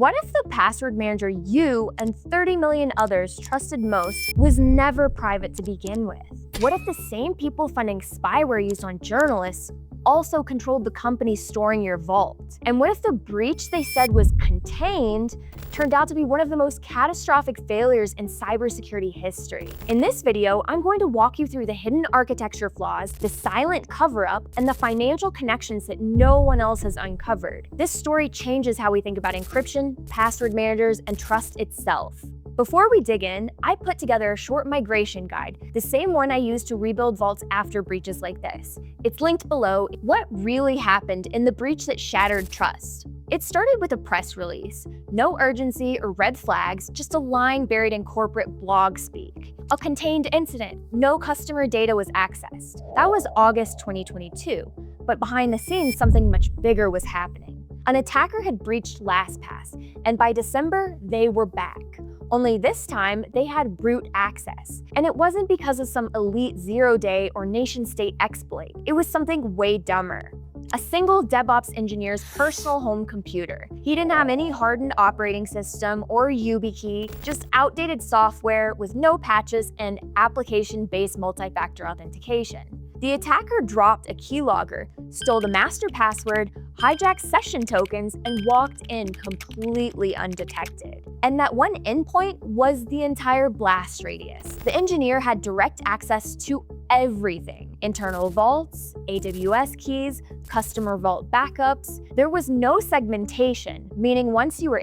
What if the password manager you and 30 million others trusted most was never private to begin with? What if the same people funding spyware used on journalists also controlled the company storing your vault? And what if the breach they said was contained turned out to be one of the most catastrophic failures in cybersecurity history? In this video, I'm going to walk you through the hidden architecture flaws, the silent cover-up, and the financial connections that no one else has uncovered. This story changes how we think about encryption, password managers, and trust itself. Before we dig in, I put together a short migration guide, the same one I used to rebuild vaults after breaches like this. It's linked below. What really happened in the breach that shattered trust? It started with a press release. No urgency or red flags, just a line buried in corporate blog speak. A contained incident. No customer data was accessed. That was August 2022, but behind the scenes, something much bigger was happening. An attacker had breached LastPass, and by December, they were back. Only this time, they had root access. And it wasn't because of some elite zero-day or nation-state exploit. It was something way dumber. A single DevOps engineer's personal home computer. He didn't have any hardened operating system or YubiKey, just outdated software with no patches and application-based multi-factor authentication. The attacker dropped a keylogger, stole the master password, hijacked session tokens, and walked in completely undetected. And that one endpoint was the entire blast radius. The engineer had direct access to everything: internal vaults, AWS keys, customer vault backups. There was no segmentation, meaning once you were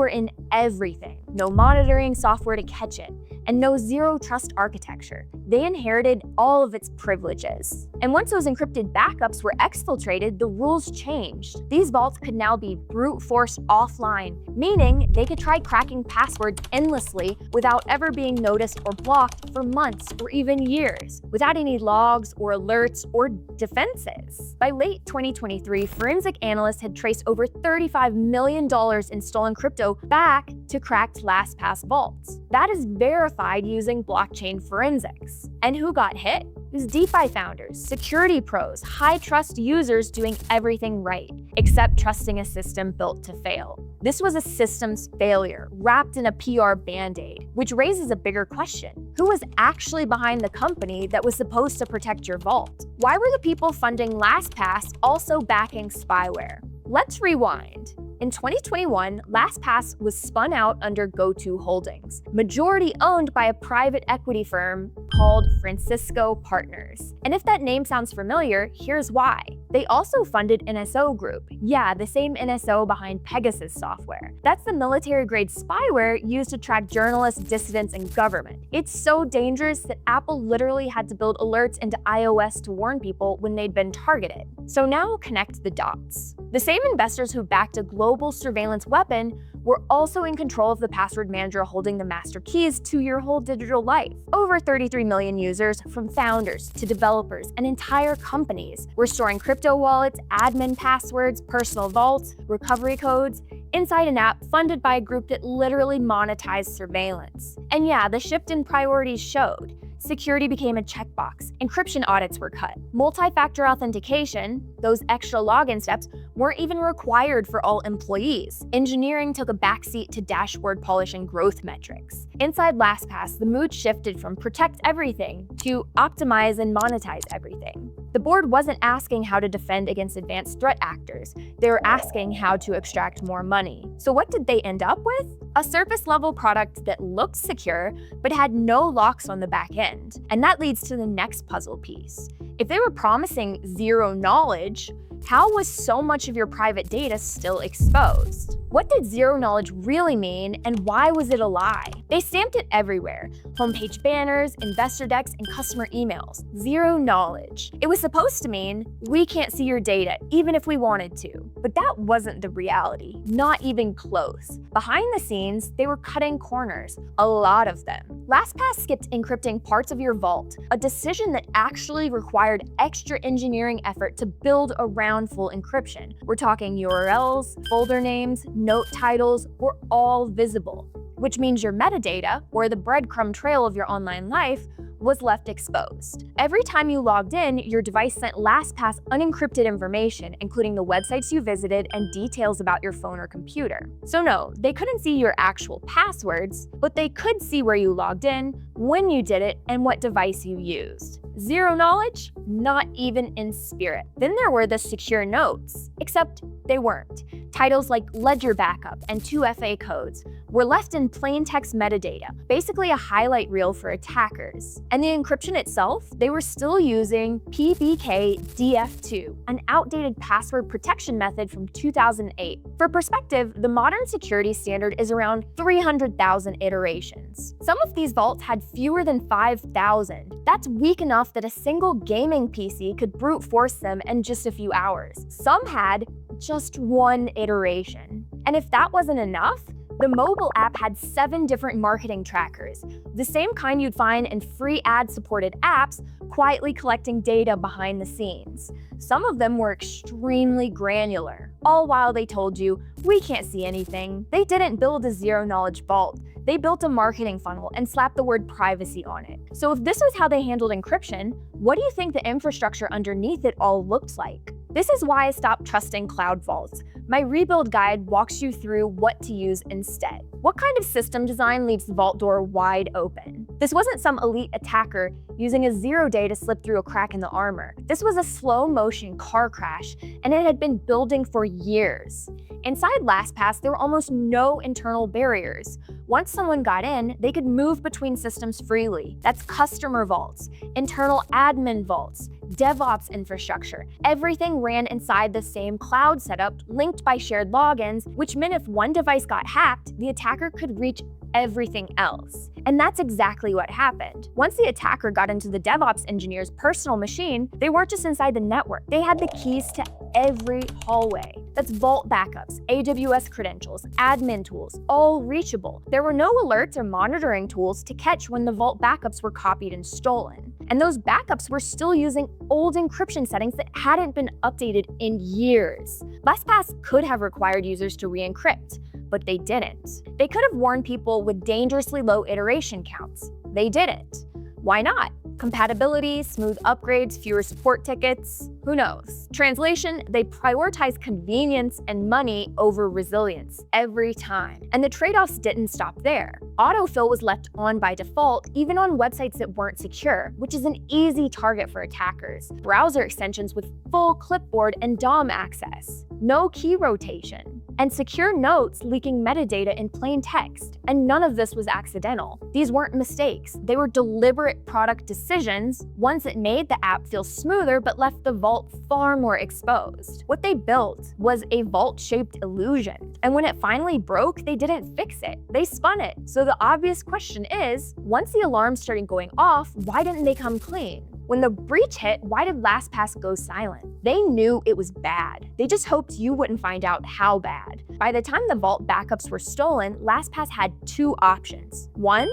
in everything. No monitoring software to catch it, and no zero trust architecture. They inherited all of its privileges. And once those encrypted backups were exfiltrated, the rules changed. These vaults could now be brute forced offline, meaning they could try cracking passwords endlessly without ever being noticed or blocked for months or even years, without any logs or alerts or defenses. By late 2023, forensic analysts had traced over $35 million in stolen crypto back to cracked LastPass vaults. That is verified using blockchain forensics. And who got hit? It was DeFi founders, security pros, high-trust users doing everything right, except trusting a system built to fail. This was a systems failure, wrapped in a PR band-aid, which raises a bigger question. Who was actually behind the company that was supposed to protect your vault? Why were the people funding LastPass also backing spyware? Let's rewind. In 2021, LastPass was spun out under GoTo Holdings, majority owned by a private equity firm called Francisco Partners. And if that name sounds familiar, here's why. They also funded NSO Group. Yeah, the same NSO behind Pegasus software. That's the military-grade spyware used to track journalists, dissidents, and government. It's so dangerous that Apple literally had to build alerts into iOS to warn people when they'd been targeted. So now connect the dots. The same investors who backed a global surveillance weapon were also in control of the password manager holding the master keys to your whole digital life. Over 33 million users, from founders to developers and entire companies, were storing crypto wallets, admin passwords, personal vaults, recovery codes, inside an app funded by a group that literally monetized surveillance. And yeah, the shift in priorities showed. Security became a checkbox, encryption audits were cut, multi-factor authentication, those extra login steps, weren't even required for all employees. Engineering took a backseat to dashboard polish and growth metrics. Inside LastPass, the mood shifted from protect everything to optimize and monetize everything. The board wasn't asking how to defend against advanced threat actors, they were asking how to extract more money. So what did they end up with? A surface-level product that looked secure, but had no locks on the back end. And that leads to the next puzzle piece. If they were promising zero knowledge, how was so much of your private data still exposed? What did zero knowledge really mean, and why was it a lie? They stamped it everywhere: homepage banners, investor decks, and customer emails. Zero knowledge. It was supposed to mean, we can't see your data, even if we wanted to. But that wasn't the reality, not even close. Behind the scenes, they were cutting corners, a lot of them. LastPass skipped encrypting parts of your vault, a decision that actually required extra engineering effort to build around full encryption. We're talking URLs, folder names, note titles were all visible, which means your metadata, or the breadcrumb trail of your online life, was left exposed. Every time you logged in, your device sent LastPass unencrypted information, including the websites you visited and details about your phone or computer. So no, they couldn't see your actual passwords, but they could see where you logged in, when you did it, and what device you used. Zero knowledge? Not even in spirit. Then there were the secure notes, except they weren't. Titles like ledger backup and 2FA codes were left in plain text metadata, basically a highlight reel for attackers. And the encryption itself, they were still using PBKDF2, an outdated password protection method from 2008. For perspective, the modern security standard is around 300,000 iterations. Some of these vaults had fewer than 5,000. That's weak enough that a single gaming PC could brute force them in just a few hours. Some had just one iteration. And if that wasn't enough, the mobile app had 7 different marketing trackers, the same kind you'd find in free ad-supported apps, quietly collecting data behind the scenes. Some of them were extremely granular, all while they told you, we can't see anything. They didn't build a zero-knowledge vault. They built a marketing funnel and slapped the word privacy on it. So if this was how they handled encryption, what do you think the infrastructure underneath it all looked like? This is why I stopped trusting cloud vaults. My rebuild guide walks you through what to use instead. What kind of system design leaves the vault door wide open? This wasn't some elite attacker using a 0-day to slip through a crack in the armor. This was a slow-motion car crash, and it had been building for years. Inside LastPass, there were almost no internal barriers. Once someone got in, they could move between systems freely. That's customer vaults, internal admin vaults, DevOps infrastructure. Everything ran inside the same cloud setup, linked by shared logins, which meant if one device got hacked, the attacker could reach everything else. And that's exactly what happened. Once the attacker got into the DevOps engineer's personal machine, they weren't just inside the network. They had the keys to every hallway. That's vault backups, AWS credentials, admin tools, all reachable. There were no alerts or monitoring tools to catch when the vault backups were copied and stolen. And those backups were still using old encryption settings that hadn't been updated in years. LastPass could have required users to re-encrypt, but they didn't. They could have warned people with dangerously low iteration counts. They didn't. Why not? Compatibility, smooth upgrades, fewer support tickets, who knows? Translation, they prioritize convenience and money over resilience every time. And the trade-offs didn't stop there. Autofill was left on by default, even on websites that weren't secure, which is an easy target for attackers. Browser extensions with full clipboard and DOM access. No key rotation. And secure notes leaking metadata in plain text. And none of this was accidental. These weren't mistakes. They were deliberate product decisions, ones that made the app feel smoother but left the vault far more exposed. What they built was a vault-shaped illusion. And when it finally broke, they didn't fix it. They spun it. So the obvious question is, once the alarm started going off, why didn't they come clean? When the breach hit, why did LastPass go silent? They knew it was bad. They just hoped you wouldn't find out how bad. By the time the vault backups were stolen, LastPass had 2 options. 1,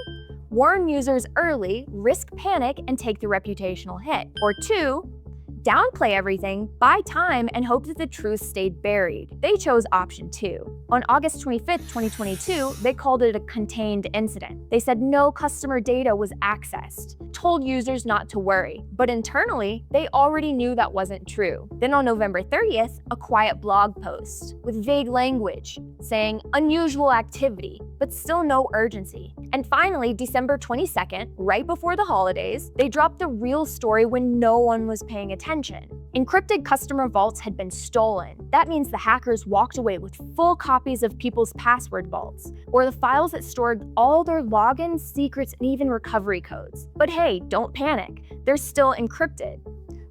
warn users early, risk panic, and take the reputational hit. Or 2, downplay everything, buy time, and hope that the truth stayed buried. They chose option 2. On August 25, 2022, they called it a contained incident. They said no customer data was accessed, told users not to worry. But internally, they already knew that wasn't true. Then on November 30th, a quiet blog post with vague language saying unusual activity, but still no urgency. And finally, December 22nd, right before the holidays, they dropped the real story when no one was paying attention. Encrypted customer vaults had been stolen. That means the hackers walked away with full copies of people's password vaults, or the files that stored all their logins, secrets, and even recovery codes. But hey, don't panic. They're still encrypted.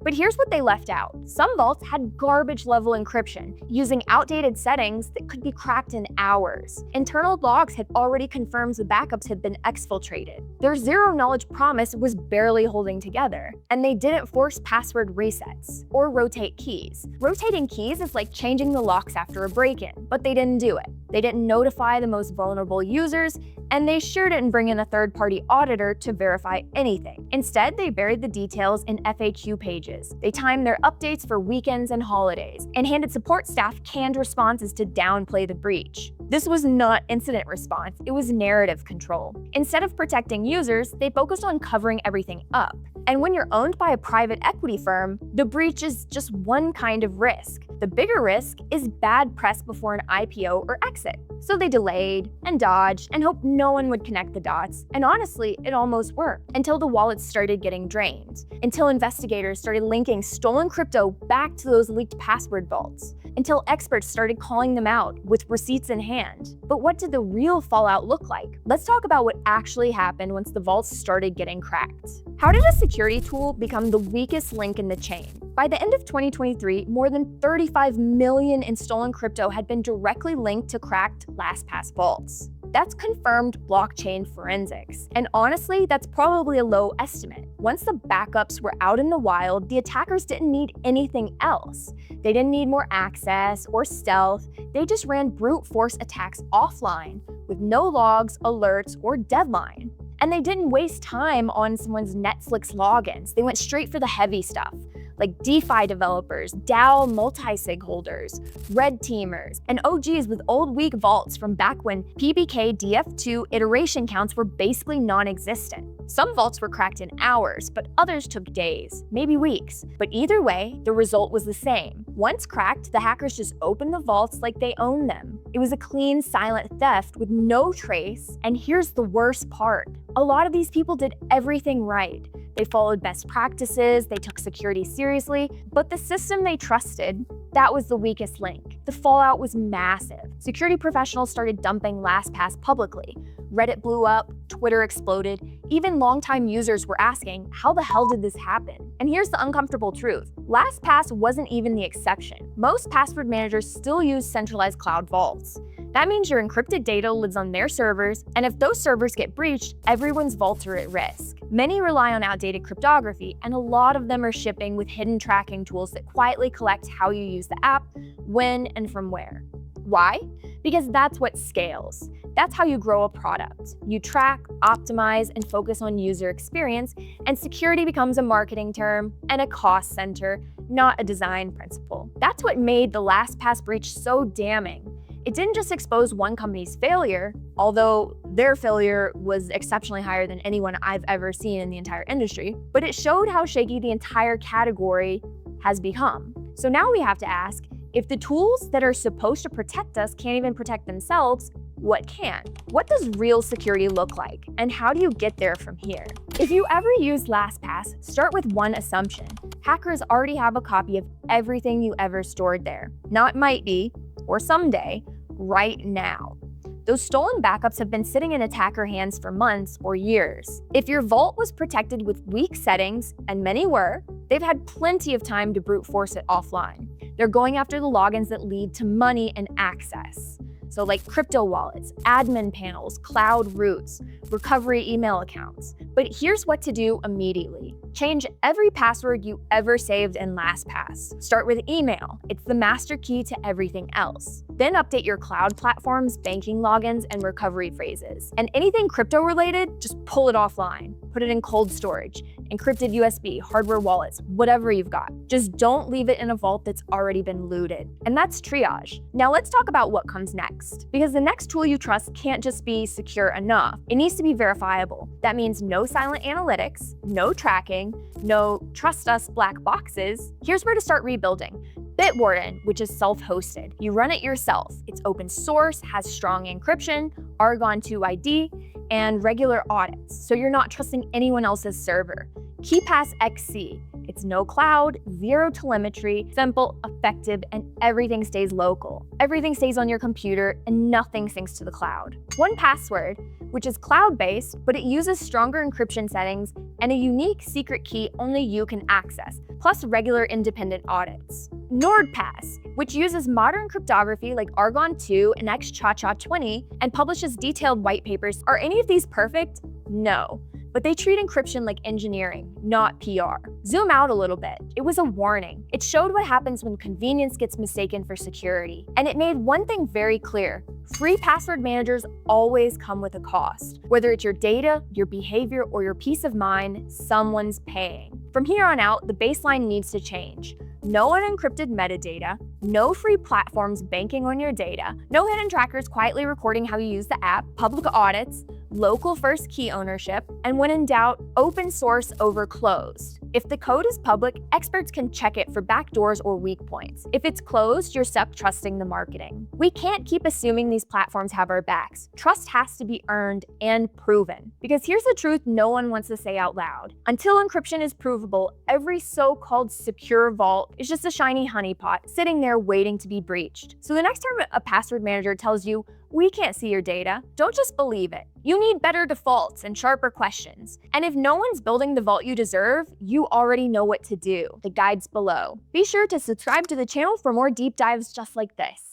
But here's what they left out. Some vaults had garbage-level encryption, using outdated settings that could be cracked in hours. Internal logs had already confirmed the backups had been exfiltrated. Their zero-knowledge promise was barely holding together, and they didn't force password resets or rotate keys. Rotating keys is like changing the locks after a break-in, but they didn't do it. They didn't notify the most vulnerable users, and they sure didn't bring in a third-party auditor to verify anything. Instead, they buried the details in FAQ pages patches. They timed their updates for weekends and holidays, and handed support staff canned responses to downplay the breach. This was not incident response, it was narrative control. Instead of protecting users, they focused on covering everything up. And when you're owned by a private equity firm, the breach is just one kind of risk. The bigger risk is bad press before an IPO or exit. So they delayed and dodged and hoped no one would connect the dots. And honestly, it almost worked until the wallets started getting drained, until investigators started linking stolen crypto back to those leaked password vaults, until experts started calling them out with receipts in hand. But what did the real fallout look like? Let's talk about what actually happened once the vaults started getting cracked. How did a security tool become the weakest link in the chain? By the end of 2023, more than 35 million in stolen crypto had been directly linked to cracked LastPass vaults. That's confirmed blockchain forensics. And honestly, that's probably a low estimate. Once the backups were out in the wild, the attackers didn't need anything else. They didn't need more access or stealth. They just ran brute force attacks offline with no logs, alerts, or deadline. And they didn't waste time on someone's Netflix logins. They went straight for the heavy stuff, like DeFi developers, DAO multi-sig holders, red teamers, and OGs with old weak vaults from back when PBK DF2 iteration counts were basically non-existent. Some vaults were cracked in hours, but others took days, maybe weeks. But either way, the result was the same. Once cracked, the hackers just opened the vaults like they owned them. It was a clean, silent theft with no trace, and here's the worst part. A lot of these people did everything right. They followed best practices, they took security seriously, but the system they trusted, that was the weakest link. The fallout was massive. Security professionals started dumping LastPass publicly. Reddit blew up, Twitter exploded. Even longtime users were asking, how the hell did this happen? And here's the uncomfortable truth. LastPass wasn't even the exception. Most password managers still use centralized cloud vaults. That means your encrypted data lives on their servers, and if those servers get breached, everyone's vaults are at risk. Many rely on outdated cryptography, and a lot of them are shipping with hidden tracking tools that quietly collect how you use the app, when, and from where. Why? Because that's what scales. That's how you grow a product. You track, optimize, and focus on user experience, and security becomes a marketing term and a cost center, not a design principle. That's what made the LastPass breach so damning. It didn't just expose one company's failure, although their failure was exceptionally higher than anyone I've ever seen in the entire industry, but it showed how shaky the entire category has become. So now we have to ask, if the tools that are supposed to protect us can't even protect themselves, what can? What does real security look like, and how do you get there from here? If you ever use LastPass, start with one assumption. Hackers already have a copy of everything you ever stored there. Not might be, or someday, right now. Those stolen backups have been sitting in attacker hands for months or years. If your vault was protected with weak settings, and many were, they've had plenty of time to brute force it offline. They're going after the logins that lead to money and access. So like crypto wallets, admin panels, cloud routes, recovery email accounts. But here's what to do immediately. Change every password you ever saved in LastPass. Start with email. It's the master key to everything else. Then update your cloud platforms, banking logins, and recovery phrases. And anything crypto related, just pull it offline. Put it in cold storage, encrypted USB, hardware wallets, whatever you've got. Just don't leave it in a vault that's already been looted. And that's triage. Now let's talk about what comes next. Because the next tool you trust can't just be secure enough. It needs to be verifiable. That means no silent analytics, no tracking, no trust us black boxes. Here's where to start rebuilding. Bitwarden, which is self-hosted. You run it yourself. It's open source, has strong encryption, Argon 2 ID, and regular audits, so you're not trusting anyone else's server. KeePass XC. It's no cloud, zero telemetry, simple, effective, and everything stays local. Everything stays on your computer and nothing syncs to the cloud. 1Password, which is cloud-based, but it uses stronger encryption settings and a unique secret key only you can access, plus regular independent audits. NordPass, which uses modern cryptography like Argon 2 and XChaCha 20 and publishes detailed white papers. Are any of these perfect? No. But they treat encryption like engineering, not PR. Zoom out a little bit. It was a warning. It showed what happens when convenience gets mistaken for security. And it made one thing very clear. Free password managers always come with a cost. Whether it's your data, your behavior, or your peace of mind, someone's paying. From here on out, the baseline needs to change. No unencrypted metadata, no free platforms banking on your data, no hidden trackers quietly recording how you use the app, public audits, local first key ownership, and when in doubt, open source over closed. If the code is public, experts can check it for backdoors or weak points. If it's closed, you're stuck trusting the marketing. We can't keep assuming these platforms have our backs. Trust has to be earned and proven. Because here's the truth no one wants to say out loud. Until encryption is provable, every so-called secure vault is just a shiny honeypot sitting there waiting to be breached. So the next time a password manager tells you, "We can't see your data," don't just believe it. You need better defaults and sharper questions. And if no one's building the vault you deserve, you already know what to do. The guide's below. Be sure to subscribe to the channel for more deep dives just like this.